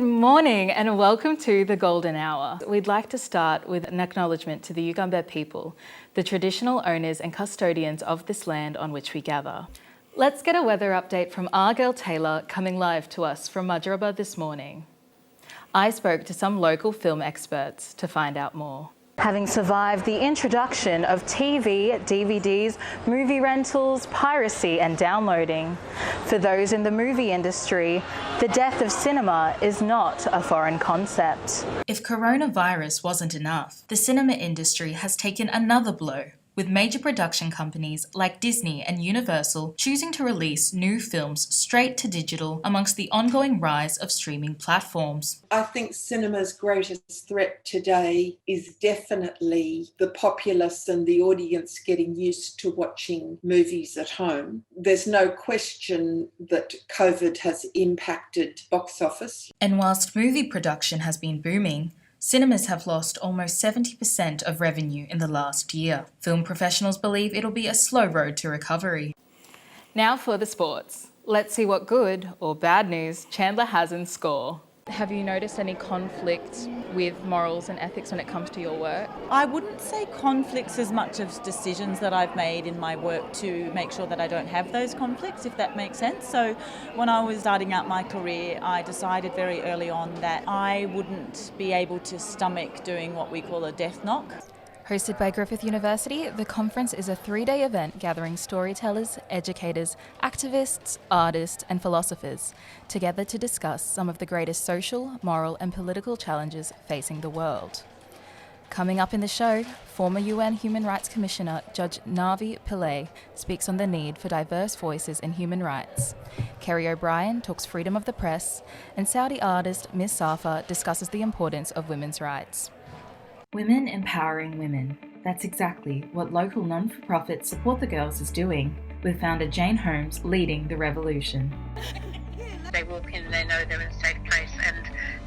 Good morning and welcome to the Golden Hour. We'd like to start with an acknowledgement to the Yugambeh people, the traditional owners and custodians of this land on which we gather. Let's get a weather update from our girl Taylor, coming live to us from Majarraba this morning. I spoke to some local film experts to find out more. Having survived the introduction of TV, DVDs, movie rentals, piracy and downloading, for those in the movie industry, the death of cinema is not a foreign concept. If coronavirus wasn't enough, the cinema industry has taken another blow, with major production companies like Disney and Universal choosing to release new films straight to digital amongst the ongoing rise of streaming platforms. I think cinema's greatest threat today is definitely the populace and the audience getting used to watching movies at home. There's no question that COVID has impacted box office. And whilst movie production has been booming, cinemas have lost almost 70% of revenue in the last year. Film professionals believe it'll be a slow road to recovery. Now for the sports. Let's see what good or bad news Chandler has in score. Have you noticed any conflict with morals and ethics when it comes to your work? I wouldn't say conflicts as much as decisions that I've made in my work to make sure that I don't have those conflicts, if that makes sense. So when I was starting out my career, I decided very early on that I wouldn't be able to stomach doing what we call a death knock. Hosted by Griffith University, the conference is a 3-day event gathering storytellers, educators, activists, artists and philosophers together to discuss some of the greatest social, moral and political challenges facing the world. Coming up in the show, former UN Human Rights Commissioner Judge Navi Pillay speaks on the need for diverse voices in human rights. Kerry O'Brien talks freedom of the press, and Saudi artist Miss Safa discusses the importance of women's rights. Women empowering women. That's exactly what local non-for-profit Support the Girls is doing, with founder Jane Holmes leading the revolution. They walk in, they know they're in a safe place, and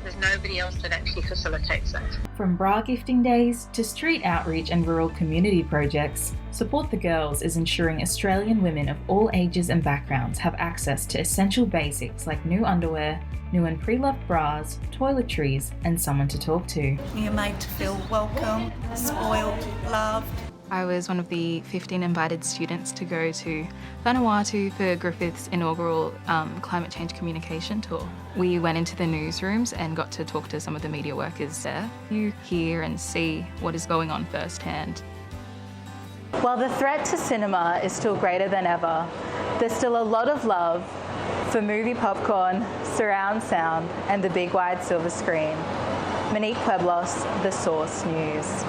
there's nobody else that actually facilitates that. From bra gifting days to street outreach and rural community projects, Support the Girls is ensuring Australian women of all ages and backgrounds have access to essential basics like new underwear, new and pre-loved bras, toiletries, and someone to talk to. You're made to feel welcome, spoiled, loved. I was one of the 15 invited students to go to Vanuatu for Griffith's inaugural climate change communication tour. We went into the newsrooms and got to talk to some of the media workers there. You hear and see what is going on firsthand. While the threat to cinema is still greater than ever, there's still a lot of love for movie popcorn, surround sound and the big wide silver screen. Monique Pueblos, The Source News.